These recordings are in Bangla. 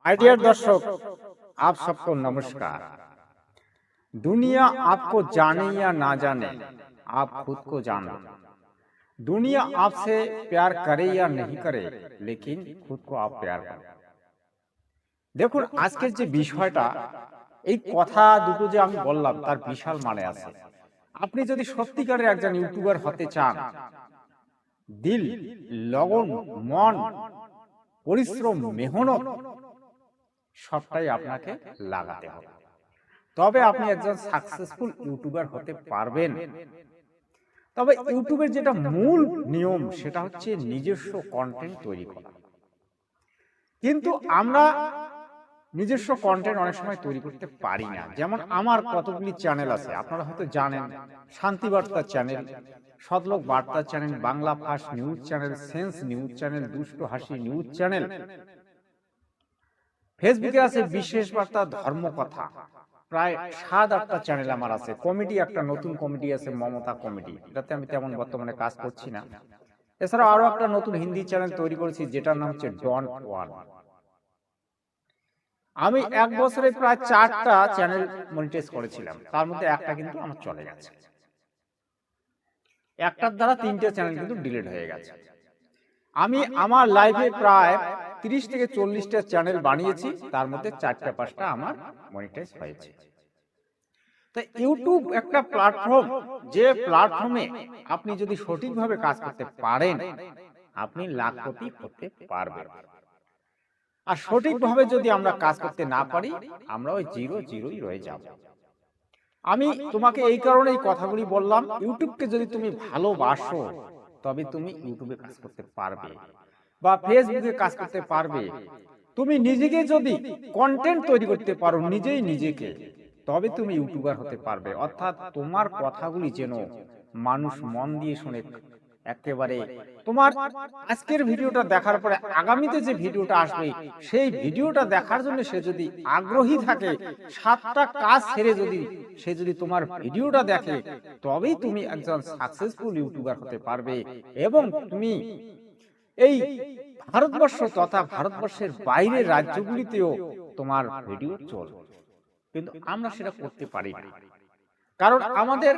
माय डियर दर्शक, आप सबको नमस्कार। दुनिया आपको जाने या ना जाने, आप खुद को जान लो। दुनिया आपसे प्यार करे या नहीं करे, लेकिन खुद को आप प्यार करो। দেখুন আজকের যে বিষয়টা, এই কথা দুটো যে আমি বললাম তার বিশাল মানে আছে। আপনি যদি সত্যিকারের একজন ইউটিউবার হতে চান, দিল, লগন, মন, পরিশ্রম, মেহনত সবটাই আপনাকে লাগাতে হবে, তবে আপনি একজন সাকসেসফুল ইউটিউবার হতে পারবেন। তবে ইউটিউবের যেটা মূল নিয়ম সেটা হচ্ছে নিজস্ব কন্টেন্ট তৈরি করা। কিন্তু আমরা নিজস্ব কন্টেন্ট অনেক সময় তৈরি করতে পারি না। যেমন আমার কতগুলি চ্যানেল আছে, আপনারা হয়তো জানেন। শান্তি বার্তা চ্যানেল, সদলোক বার্তা channel, Bangla first news channel, sense news channel, দুষ্ট হাসি নিউজ চ্যানেল। ফেসবুকে আছে বিশেষ বার্তা, ধর্মকথা। প্রায় 7-8টা চ্যানেল আমার আছে। কমেডি, একটা নতুন কমেডি আছে, মমতা কমেডি, এটাতে আমি তেমন বর্তমানে কাজ করছি না। এছাড়াও আরো একটা নতুন হিন্দি চ্যানেল তৈরি করেছি, যেটার নাম হচ্ছে ডন ওয়ান। আমি এক বছরে প্রায় 4টা চ্যানেল মনিটাইজ করেছিলাম, তার মধ্যে একটা কিন্তু আমার চলে গেছে। একটার দ্বারা 3টে চ্যানেল কিন্তু ডিলিট হয়ে গেছে। আমি আমার লাইফে প্রায় 30 থেকে 40টা চ্যানেল বানিয়েছি, তার মধ্যে 4টা-5টা আমার মনিটাইজ হয়েছে। তো ইউটিউব একটা প্ল্যাটফর্ম, যে প্ল্যাটফর্মে আপনি যদি সঠিকভাবে কাজ করতে পারেন, আপনি লাখপতি হতে পারবেন। আর সঠিকভাবে যদি আমরা কাজ করতে না পারি, আমরা ওই জিরোই রয়ে যাব। আমি তোমাকে এই কারণেই কথাগুলি বললাম, ইউটিউবকে যদি তুমি ভালোবাসো, তবে তুমি ইউটিউবে কাজ করতে পারবে বা ফেসবুকে কাজ করতে পারবে। তুমি নিজেকে যদি কন্টেন্ট তৈরি করতে পারো, নিজেকে, তবে তুমি ইউটিউবার হতে পারবে। অর্থাৎ তোমার কথাগুলি যেন মানুষ মন দিয়ে শুনে। একেবারে তোমার আজকের ভিডিওটা দেখার পরে আগামীতে যে ভিডিওটা আসবে, সেই ভিডিওটা দেখার জন্য সে যদি আগ্রহী থাকে, 7টা কাজ ছেড়ে সে যদি তোমার ভিডিওটা দেখে, তবেই তুমি একজন সাকসেসফুল ইউটিউবার হতে পারবে। এবং তুমি এই ভারতবর্ষ তথা ভারতবর্ষের বাইরের রাজ্যগুলিতেও তোমার ভিডিও চলবে। কিন্তু আমরা সেটা করতে পারি না, কারণ আমাদের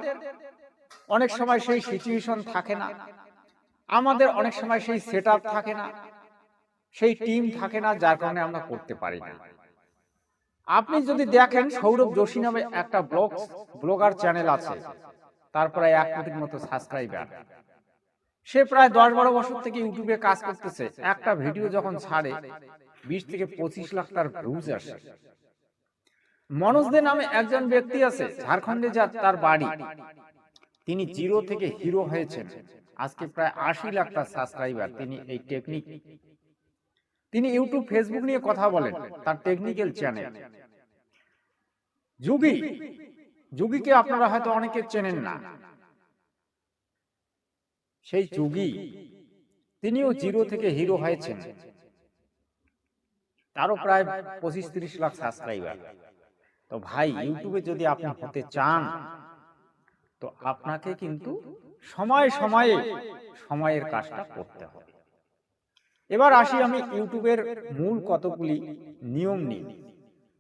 অনেক সময় সেই সিচুয়েশন থাকে না, আমাদের অনেক সময় সেই সেটআপ থাকে না, সেই টিম থাকে না, যার কারণে আমরা করতে পারি না। আপনি যদি দেখেন, সৌরভ যোশী নামে একটা ব্লগার চ্যানেল আছে, তার প্রায় 1 কোটির মতো সাবস্ক্রাইবার। সে প্রায় 10-12 বছর থেকে ইউটিউবে কাজ করতেছে। একটা ভিডিও যখন ছাড়ে, 20 থেকে 25 লাখ তার ভিউজ আসে। মনোজ দে নামে একজন ব্যক্তি আছে, ঝাড়খণ্ডে তার বাড়ি। তিনি জিরো থেকে হিরো হয়েছেন, আজকে প্রায় 80 লাখ তার সাবস্ক্রাইবার। তিনি এই টেকনিক, তিনি ইউটিউব ফেসবুক নিয়ে কথা বলেন, তার টেকনিক্যাল চ্যানেল। যুগীকে আপনারা হয়তো অনেকে চেনেন না। সেই যুগী, তিনিও জিরো থেকে হিরো হয়েছেন, তারও প্রায় 25-30 লাখ সাবস্ক্রাইবার। তো ভাই, ইউটিউবে যদি আপনি হতে চান, তো আপনাকে কিন্তু সময়ের কাজটা করতে হবে। এবার আসি আমি ইউটিউবের মূল কতগুলি নিয়ম নিয়ে।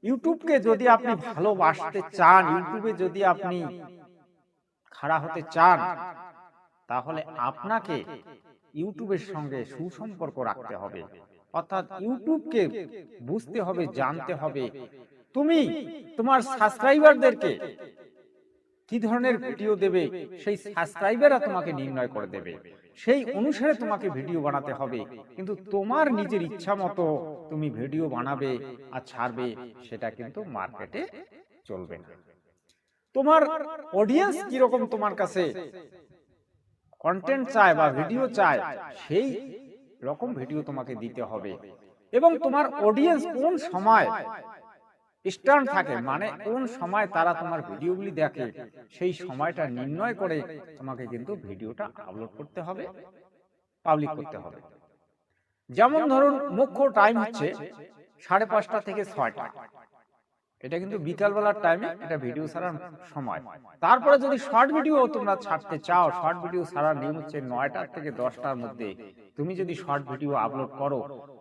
ইউটিউবকে যদি আপনি ভালোবাসতে চান, ইউটিউবে যদি আপনি খাড়া হতে চান, তাহলে আপনাকে ইউটিউবের সঙ্গে সুসম্পর্ক রাখতে হবে। অর্থাৎ ইউটিউবকে বুঝতে হবে, জানতে হবে। তুমি তোমার সাবস্ক্রাইবারদেরকে কি ধরনের ভিডিও দেবে, সেই সাবস্ক্রাইবাররা তোমাকে নির্ণয় করে দেবে। সেই অনুসারে তোমাকে ভিডিও বানাতে হবে। কিন্তু তোমার নিজের ইচ্ছা মতো তুমি ভিডিও বানাবে আর ছাড়বে, সেটা কিন্তু মার্কেটে চলবে না। তোমার অডিয়েন্স কিরকম তোমার কাছে কন্টেন্ট চায় বা ভিডিও চায়, সেই রকম ভিডিও তোমাকে দিতে হবে। এবং তোমার অডিয়েন্স কোন সময় স্ট্যান্ড থাকে, মানে কোন সময় তারা তোমার ভিডিওগুলি দেখে, সেই সময়টা নির্ণয় করে তোমাকে কিন্তু ভিডিওটা আপলোড করতে হবে, পাবলিক করতে হবে। যেমন ধরুন, মুখ্য টাইম হচ্ছে 5:30 থেকে 6টা। এটা কিন্তু বিকালবেলার টাইমে এটা ভিডিও ছাড়ার সময়। তারপরে যদি শর্ট ভিডিও তোমরা ছাড়তে চাও, শর্ট ভিডিও ছাড়ার নিয়ম হচ্ছে 9টা থেকে 10টার মধ্যে তুমি যদি শর্ট ভিডিও আপলোড করো,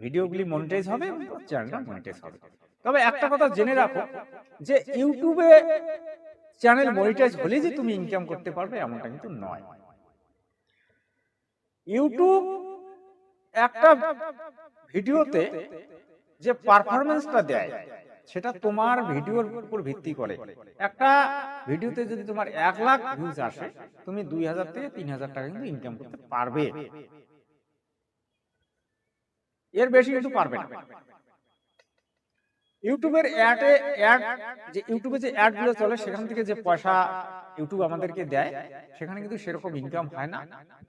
ভিডিওগুলি মনিটাইজ হবে এবং চ্যানেলটা মনিটাইজ হবে। তবে একটা কথা জেনে রাখো যে ইউটিউবে চ্যানেল মনিটাইজ হলে যে তুমি ইনকাম করতে পারবে এমনটা কিন্তু নয়। ইউটিউব একটা ভিডিওতে যে পারফরম্যান্সটা দেয় সেটা তোমার ভিডিওর উপর ভিত্তি করে। একটা ভিডিওতে যদি তোমার 1 লাখ ভিউজ আসে, তুমি 2000 থেকে 3000 টাকা কিন্তু ইনকাম করতে পারবে, এর বেশি কিন্তু পারবে না। ইউটিউবের ইউটিউবে যে অ্যাড গুলো চলে সেখান থেকে যে পয়সা ইউটিউব আমাদেরকে দেয় সেখানে কিন্তু সেরকম ইনকাম হয় না।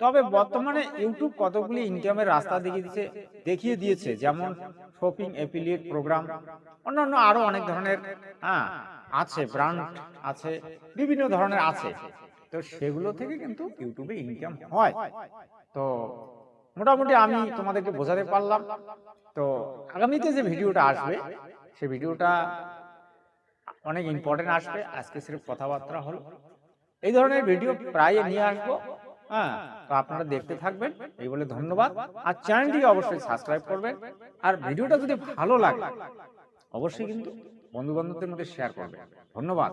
তবে বর্তমানে ইউটিউব কতগুলি ইনকামের রাস্তা দেখিয়ে দিয়েছে, যেমন শপিং, এফিলিয়েট প্রোগ্রাম, অন্যান্য আরো অনেক ধরনের আছে, ব্র্যান্ড আছে, বিভিন্ন ধরনের আছে। তো সেগুলো থেকে কিন্তু ইউটিউবে ইনকাম হয়। তো মোটামুটি আমি তোমাদেরকে বোঝাতে পারলাম। তো আগামীতে যে ভিডিওটা আসবে সেই ভিডিওটা অনেক ইম্পর্টেন্ট আসবে। আজকে সির্ফ কথাবার্তা হলো, এই ধরনের ভিডিও প্রায় নিয়ে আসবো। তো আপনারা দেখতে থাকবেন, এই বলে ধন্যবাদ। আর চ্যানেলটিকে অবশ্যই সাবস্ক্রাইব করবেন। আর ভিডিওটা যদি ভালো লাগে অবশ্যই কিন্তু বন্ধু বান্ধবদের মধ্যে শেয়ার করবেন। ধন্যবাদ।